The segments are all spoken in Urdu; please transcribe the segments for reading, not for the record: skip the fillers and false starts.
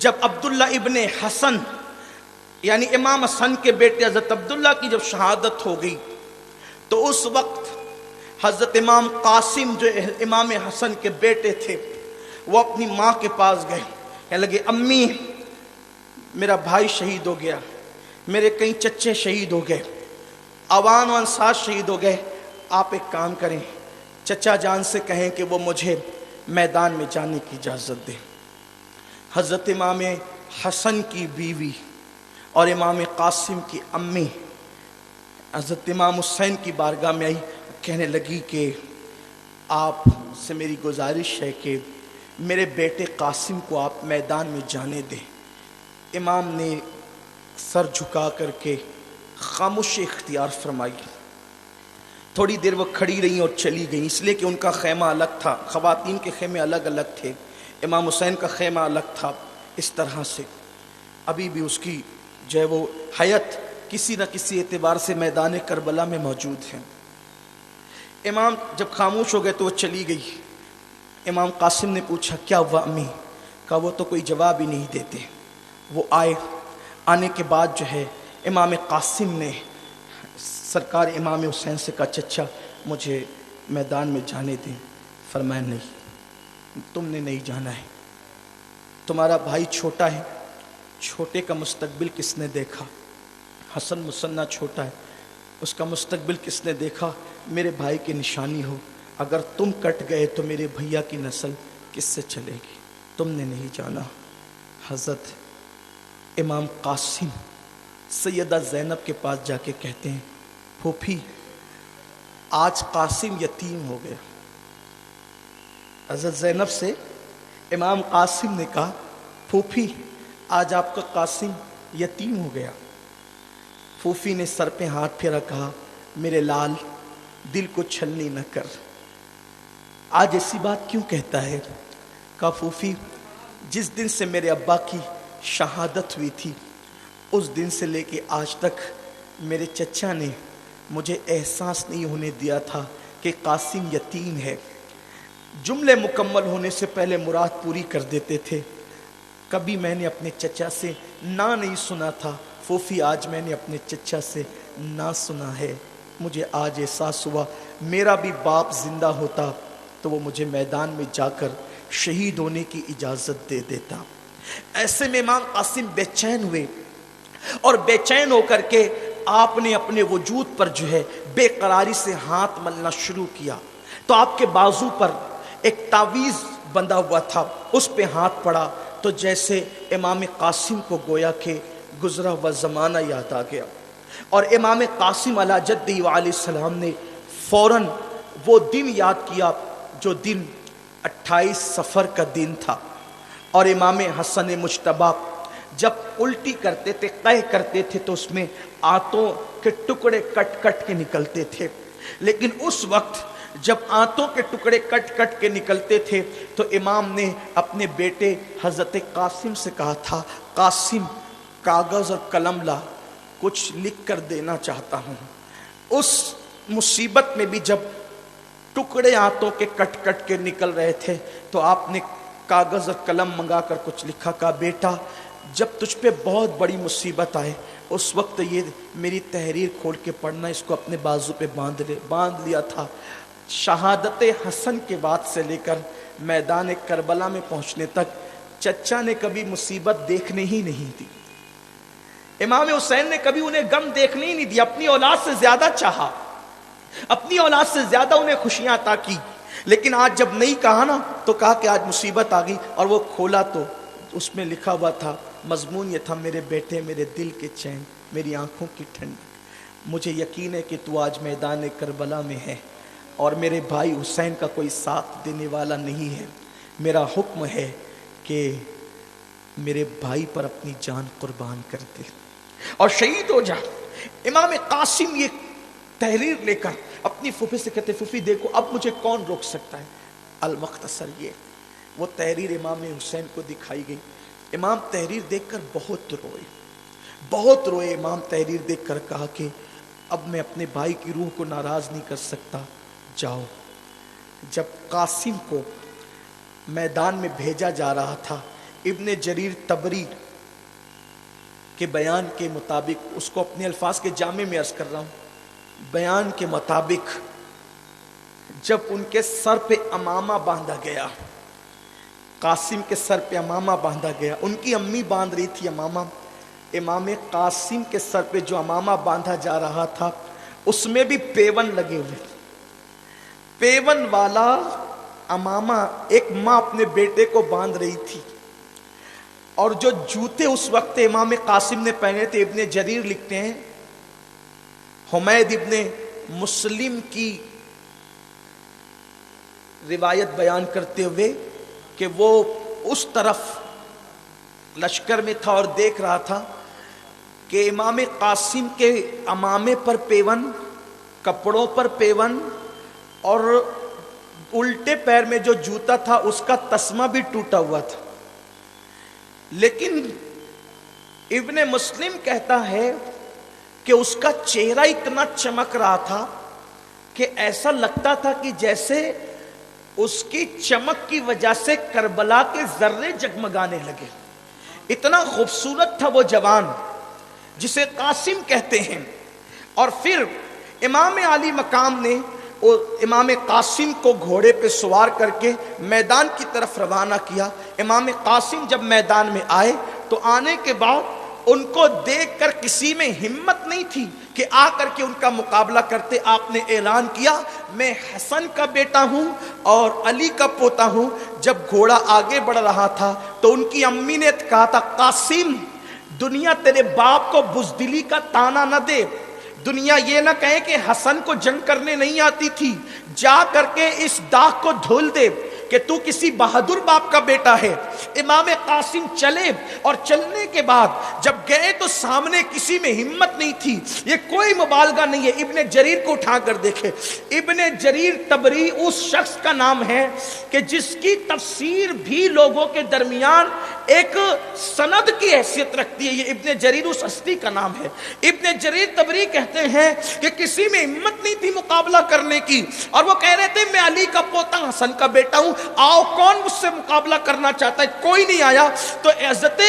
جب عبداللہ ابن حسن یعنی امام حسن کے بیٹے حضرت عبداللہ کی جب شہادت ہو گئی تو اس وقت حضرت امام قاسم جو امام حسن کے بیٹے تھے وہ اپنی ماں کے پاس گئے، کہنے لگے امی میرا بھائی شہید ہو گیا، میرے کئی چچے شہید ہو گئے، اوان و انصار شہید ہو گئے، آپ ایک کام کریں، چچا جان سے کہیں کہ وہ مجھے میدان میں جانے کی اجازت دیں۔ حضرت امام حسن کی بیوی اور امام قاسم کی امی حضرت امام حسین کی بارگاہ میں آئی، کہنے لگی کہ آپ سے میری گزارش ہے کہ میرے بیٹے قاسم کو آپ میدان میں جانے دیں۔ امام نے سر جھکا کر کے خاموشی اختیار فرمائی۔ تھوڑی دیر وہ کھڑی رہیں اور چلی گئیں، اس لیے کہ ان کا خیمہ الگ تھا، خواتین کے خیمے الگ الگ تھے، امام حسین کا خیمہ الگ تھا۔ اس طرح سے ابھی بھی اس کی جو ہے وہ حیات کسی نہ کسی اعتبار سے میدان کربلا میں موجود ہے۔ امام جب خاموش ہو گئے تو وہ چلی گئی۔ امام قاسم نے پوچھا کیا ہوا امی؟ کہا وہ تو کوئی جواب ہی نہیں دیتے۔ وہ آئے، آنے کے بعد جو ہے امام قاسم نے سرکار امام حسین سے کہا چچا مجھے میدان میں جانے دیں۔ فرمایا نہیں، تم نے نہیں جانا ہے، تمہارا بھائی چھوٹا ہے، چھوٹے کا مستقبل کس نے دیکھا؟ حسن مسنہ چھوٹا ہے، اس کا مستقبل کس نے دیکھا؟ میرے بھائی کی نشانی ہو، اگر تم کٹ گئے تو میرے بھیا کی نسل کس سے چلے گی؟ تم نے نہیں جانا۔ حضرت امام قاسم سیدہ زینب کے پاس جا کے کہتے ہیں پھوپھی آج قاسم یتیم ہو گیا۔ حضرت زینب سے امام قاسم نے کہا پھوپھی آج آپ کا قاسم یتیم ہو گیا۔ پھوپھی نے سر پہ ہاتھ پھیرا، کہا میرے لال دل کو چھلنی نہ کر، آج ایسی بات کیوں کہتا ہے؟ کہا پھوپھی جس دن سے میرے ابا کی شہادت ہوئی تھی اس دن سے لے کے آج تک میرے چچا نے مجھے احساس نہیں ہونے دیا تھا کہ قاسم یتیم ہے۔ جملے مکمل ہونے سے پہلے مراد پوری کر دیتے تھے۔ کبھی میں نے اپنے چچا سے نہ نہیں سنا تھا، پھوپھی آج میں نے اپنے چچا سے نہ سنا ہے۔ مجھے آج احساس ہوا میرا بھی باپ زندہ ہوتا تو وہ مجھے میدان میں جا کر شہید ہونے کی اجازت دے دیتا۔ ایسے میں امام قاسم بے چین ہوئے اور بے چین ہو کر کے آپ نے اپنے وجود پر جو ہے بے قراری سے ہاتھ ملنا شروع کیا تو آپ کے بازو پر ایک تعویذ بندھا ہوا تھا، اس پہ ہاتھ پڑا تو جیسے امام قاسم کو گویا کہ گزرا ہوا زمانہ یاد آ گیا، اور امام قاسم علیہ جدہ علیہ السلام نے فوراً وہ دن یاد کیا جو دن 28 صفر کا دن تھا، اور امام حسن مجتبیٰ جب الٹی کرتے تھے، قے کرتے تھے تو اس میں آنتوں کے ٹکڑے کٹ کٹ کے نکلتے تھے، لیکن اس وقت جب آنتوں کے ٹکڑے کٹ کٹ کے نکلتے تھے تو امام نے اپنے بیٹے حضرت قاسم سے کہا تھا قاسم کاغذ اور قلم لا، کچھ لکھ کر دینا چاہتا ہوں۔ اس مصیبت میں بھی جب ٹکڑے آنتوں کے کٹ کٹ کے نکل رہے تھے تو آپ نے کاغذ اور قلم منگا کر کچھ لکھا، کہا بیٹا جب تجھ پہ بہت بڑی مصیبت آئے اس وقت یہ میری تحریر کھول کے پڑھنا، اس کو اپنے بازو پہ باندھ لیا تھا۔ شہادت حسن کے بعد سے لے کر میدان کربلا میں پہنچنے تک چچا نے کبھی مصیبت دیکھنے ہی نہیں دی، امام حسین نے کبھی انہیں غم دیکھنے ہی نہیں دیا، اپنی اولاد سے زیادہ چاہا، اپنی اولاد سے زیادہ انہیں خوشیاں عطا کی، لیکن آج جب نہیں کہا نا تو کہا کہ آج مصیبت آ گئی، اور وہ کھولا تو اس میں لکھا ہوا تھا، مضمون یہ تھا میرے بیٹے میرے دل کے چین میری آنکھوں کی ٹھنڈک، مجھے یقین ہے کہ تو آج میدان کربلا میں ہے اور میرے بھائی حسین کا کوئی ساتھ دینے والا نہیں ہے، میرا حکم ہے کہ میرے بھائی پر اپنی جان قربان کر دے اور شہید ہو جا۔ امام قاسم یہ تحریر لے کر اپنی پھوپھی سے کہتے پھوپھی دیکھو اب مجھے کون روک سکتا ہے؟ المختصر یہ وہ تحریر امام حسین کو دکھائی گئی، امام تحریر دیکھ کر بہت روئے، امام تحریر دیکھ کر کہا کہ اب میں اپنے بھائی کی روح کو ناراض نہیں کر سکتا، جاؤ۔ جب قاسم کو میدان میں بھیجا جا رہا تھا ابن جریر طبری کے بیان کے مطابق، اس کو اپنے الفاظ کے جامع میں عرض کر رہا ہوں، بیان کے مطابق جب ان کے سر پہ امامہ باندھا گیا، قاسم کے سر پہ امامہ باندھا گیا، ان کی امی باندھ رہی تھی امامہ، امام قاسم کے سر پہ جو امامہ باندھا جا رہا تھا اس میں بھی پیون لگے ہوئے، پیون والا امامہ ایک ماں اپنے بیٹے کو باندھ رہی تھی، اور جو جوتے اس وقت امام قاسم نے پہنے تھے، ابن جریر لکھتے ہیں حمید ابن مسلم کی روایت بیان کرتے ہوئے کہ وہ اس طرف لشکر میں تھا اور دیکھ رہا تھا کہ امام قاسم کے امامے پر پیون، کپڑوں پر پیون، اور الٹے پیر میں جو جوتا تھا اس کا تسمہ بھی ٹوٹا ہوا تھا. لیکن ابن مسلم کہتا ہے کہ اس کا چہرہ اتنا چمک رہا تھا کہ ایسا لگتا تھا کہ جیسے اس کی چمک کی وجہ سے کربلا کے ذرے جگمگانے لگے. اتنا خوبصورت تھا وہ جوان جسے قاسم کہتے ہیں. اور پھر امام علی مقام نے امام قاسم کو گھوڑے پہ سوار کر کے میدان کی طرف روانہ کیا. امام قاسم جب میدان میں آئے تو آنے کے بعد ان کو دیکھ کر کسی میں ہمت نہیں تھی کہ آ کر کے ان کا مقابلہ کرتے. آپ نے اعلان کیا میں حسن کا بیٹا ہوں اور علی کا پوتا ہوں. جب گھوڑا آگے بڑھ رہا تھا تو ان کی امی نے کہا تھا قاسم دنیا تیرے باپ کو بزدلی کا تانا نہ دے، دنیا یہ نہ کہے کہ حسن کو جنگ کرنے نہیں آتی تھی، جا کر کے اس داغ کو دھول دے کہ تو کسی بہادر باپ کا بیٹا ہے. امام قاسم چلے اور چلنے کے بعد جب گئے تو سامنے کسی میں ہمت نہیں تھی. یہ کوئی مبالغہ نہیں ہے، ابن جریر کو اٹھا کر دیکھے. ابن جریر طبری اس شخص کا نام ہے کہ جس کی تفسیر بھی لوگوں کے درمیان ایک سند کی حیثیت رکھتی ہے. یہ ابن جریر اس ہستی کا نام ہے. ابن جریر طبری کہتے ہیں کہ کسی میں ہمت نہیں تھی مقابلہ کرنے کی، اور وہ کہہ رہے تھے میں علی کا پوتا حسن کا بیٹا ہوں، آؤ کون مجھ سے مقابلہ کرنا چاہتا ہے. کوئی نہیں آیا. تو حضرت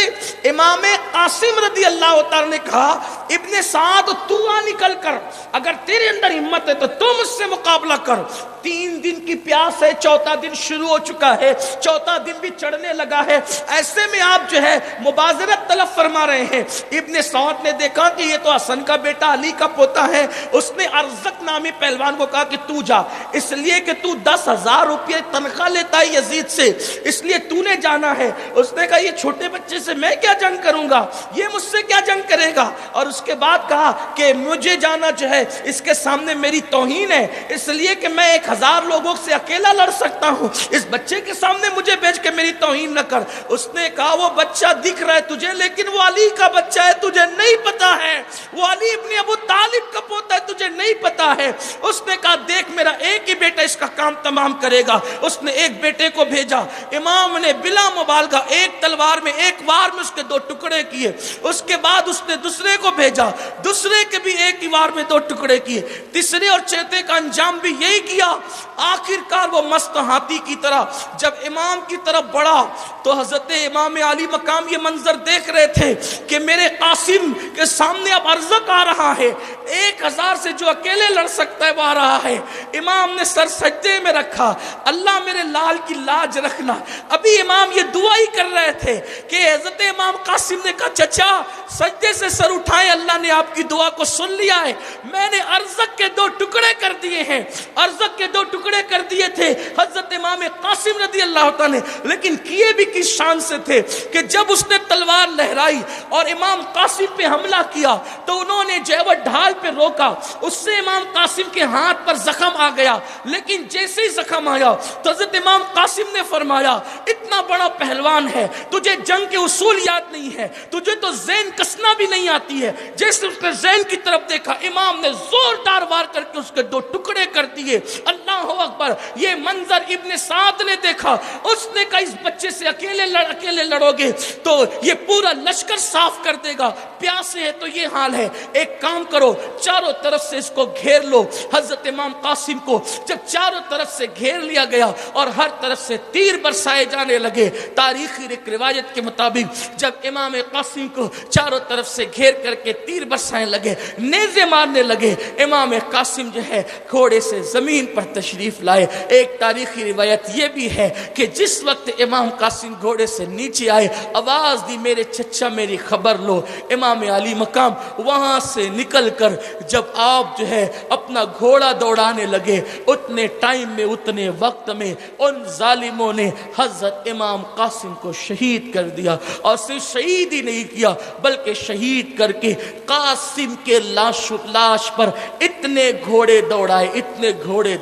امام قاسم رضی اللہ تعالی نے کہا ابن سعد تو آ نکل کر، اگر تیرے اندر ہمت ہے تو تو مجھ سے مقابلہ کر. 3 دن کی پیاس ہے، چوتھا دن شروع ہو چکا ہے، چوتھا دن بھی چڑھنے لگا ہے. ایسے میں آپ جو ہے مبازرت طلب فرما رہے ہیں. ابن سعد نے دیکھا کہ یہ تو حسن کا بیٹا علی کا پوتا ہے. اس نے ارزق نامی پہلوان کو کہا کہ تو جا، اس لیے کہ تو 10,000 روپے تنخواہ لیتا ہے یزید سے، اس لیے تو نے جانا ہے. اس نے کہا یہ چھوٹے بچے سے میں کیا جنگ کروں گا، یہ مجھ سے کیا جنگ کرے گا. اور اس کے بعد کہا کہ مجھے جانا جو ہے اس کے سامنے میری توہین ہے، اس لیے کہ میں 1,000 لوگوں سے اکیلا لڑ سکتا ہوں، اس بچے کے سامنے مجھے بھیج کے میری توہین نہ کر. اس نے کہا وہ بچہ دکھ رہا ہے تجھے، لیکن وہ علی کا بچہ ہے، تجھے نہیں پتا ہے، وہ علی ابن ابو طالب کا پوتا ہے، تجھے نہیں پتا ہے. اس نے کہا دیکھ میرا ایک ہی بیٹا اس کا کام تمام کرے گا. اس نے ایک بیٹے کو بھیجا. امام نے بلا مبالغہ ایک تلوار میں ایک وار میں اس کے 2 ٹکڑے کیے. اس کے بعد اس نے دوسرے کو بھیجا، دوسرے کے بھی ایک ہی وار میں 2 ٹکڑے کیے. تیسرے اور چوتھے کا انجام بھی یہی کیا. آخر کار وہ مست ہاتھی کی طرح جب امام کی طرف بڑھا تو حضرت امام علی مقام یہ منظر دیکھ رہے تھے کہ میرے قاسم کے سامنے اب ارزق آ رہا ہے، 1,000 سے جو اکیلے لڑ سکتا ہے وہ آ رہا ہے. امام نے سر سجدے میں رکھا، اللہ میرے لال کی لاج رکھنا. ابھی امام یہ دعا ہی کر رہے تھے کہ حضرت امام قاسم نے کہا چچا سجدے سے سر اٹھائیں، اللہ نے آپ کی دعا کو سن لیا ہے. میں نے ارزق کے 2 ٹکڑے کر دیے ہیں، ارزق کے 2 ٹکڑے کر دیے تھے حضرت امام قاسم رضی اللہ تعالی، لیکن کیے بھی کس شان سے تھے کہ جب اس نے تلوار لہرائی اور امام قاسم پہ حملہ کیا تو انہوں نے جو ہے وہ ڈھال پہ روکا. اس سے امام قاسم کے ہاتھ پر زخم آ گیا، لیکن جیسے ہی زخم آیا تو حضرت امام قاسم نے فرمایا اتنا بڑا پہلوان ہے، تجھے جنگ کے اصول یاد نہیں ہے، تجھے تو ذہن کسنا بھی نہیں آتی ہے، جیسے اس نے زین کی طرف دیکھا، امام نے زوردار وار کر کے اس کے 2 ٹکڑے کر دیے۔ اللہ اکبر، یہ منظر ابن سعد نے دیکھا، اس نے کہا اس بچے سے اکیلے لڑو گے تو یہ پورا لشکر صاف کر دے گا، پیاسے ہے تو یہ حال ہے، ایک کام کرو چاروں طرف سے اس کو گھیر لو۔ حضرت امام قاسم کو جب چاروں طرف سے گھیر لیا گیا اور ہر طرف سے تیر برسائے جانے لگے، تاریخی ایک روایت کے مطابق جب امام قاسم کو چاروں طرف سے گھیر کر کے تیر برسائے لگے، نیزے مارنے لگے، امام قاسم جو ہے گھوڑے سے زمین پر تشریف لائے۔ ایک تاریخی روایت یہ بھی ہے کہ جس وقت امام قاسم گھوڑے سے نیچے آئے، آواز دی میرے چچا میری خبر لو۔ امام علی مقام وہاں سے نکل کر جب آپ جو ہے اپنا گھوڑا دوڑانے لگے، اتنے ٹائم میں اتنے وقت میں ان ظالموں نے حضرت امام قاسم کو شہید کر دیا، اور صرف شہید ہی نہیں کیا بلکہ شہید کر کے قاسم کے لاش پر اتنے گھوڑے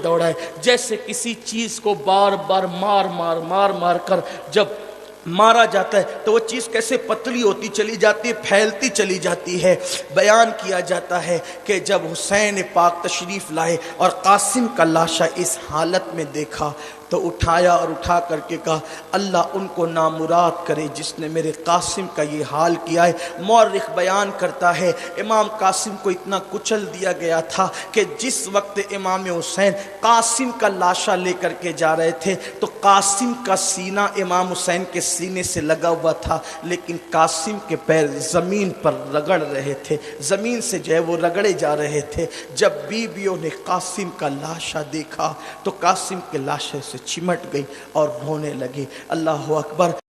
دوڑائے جیسے کسی چیز کو بار بار مار کر جب مارا جاتا ہے تو وہ چیز کیسے پتلی ہوتی چلی جاتی ہے، پھیلتی چلی جاتی ہے۔ بیان کیا جاتا ہے کہ جب حسین پاک تشریف لائے اور قاسم کا لاشا اس حالت میں دیکھا تو اٹھایا اور اٹھا کر کے کہا اللہ ان کو نامراد کرے جس نے میرے قاسم کا یہ حال کیا ہے۔ مورخ بیان کرتا ہے امام قاسم کو اتنا کچل دیا گیا تھا کہ جس وقت امام حسین قاسم کا لاشا لے کر کے جا رہے تھے تو قاسم کا سینہ امام حسین کے سینے سے لگا ہوا تھا، لیکن قاسم کے پیر زمین پر رگڑ رہے تھے، زمین سے جو ہے وہ رگڑے جا رہے تھے۔ جب بیویوں نے قاسم کا لاشا دیکھا تو قاسم کے لاشے سے چمٹ گئی اور رونے لگی۔ اللہ اکبر۔